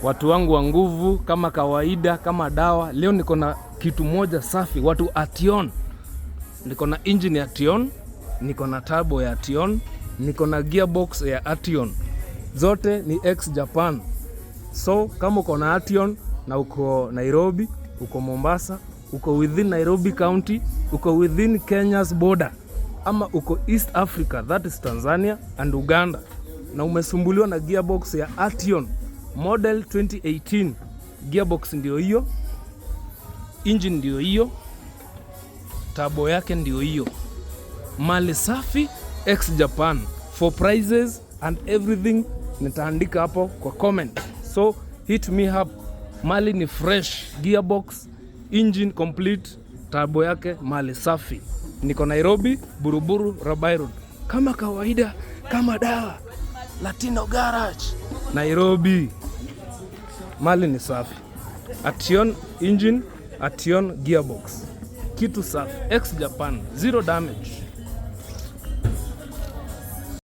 Watu wangu wa nguvu, kama kawaida, kama dawa. Leo niko na kitu moja safi, watu Ation. Niko na engine ya Ation, niko na turbo ya Ation, niko na gearbox ya Ation. Zote ni ex Japan. So kama uko na Ation na uko Nairobi, uko Mombasa, uko within Nairobi County, uko within Kenya's border, ama uko East Africa, that is Tanzania and Uganda, na umesumbuliwa na gearbox ya Ation model 2018, gearbox ndio hiyo, engine ndio hiyo, turbo yake ndio hiyo. Mali safi ex Japan. For prices and everything nitaandika hapo kwa comment, so hit me up. Mali ni fresh, gearbox, engine complete, turbo yake mali safi. Niko Nairobi, Buruburu, Rabai Road. Kama kawaida, kama dawa, Latino Garage, Nairobi. Mali ni safi. Ation engine, Ation gearbox. Kitu safi. Ex Japan, zero damage.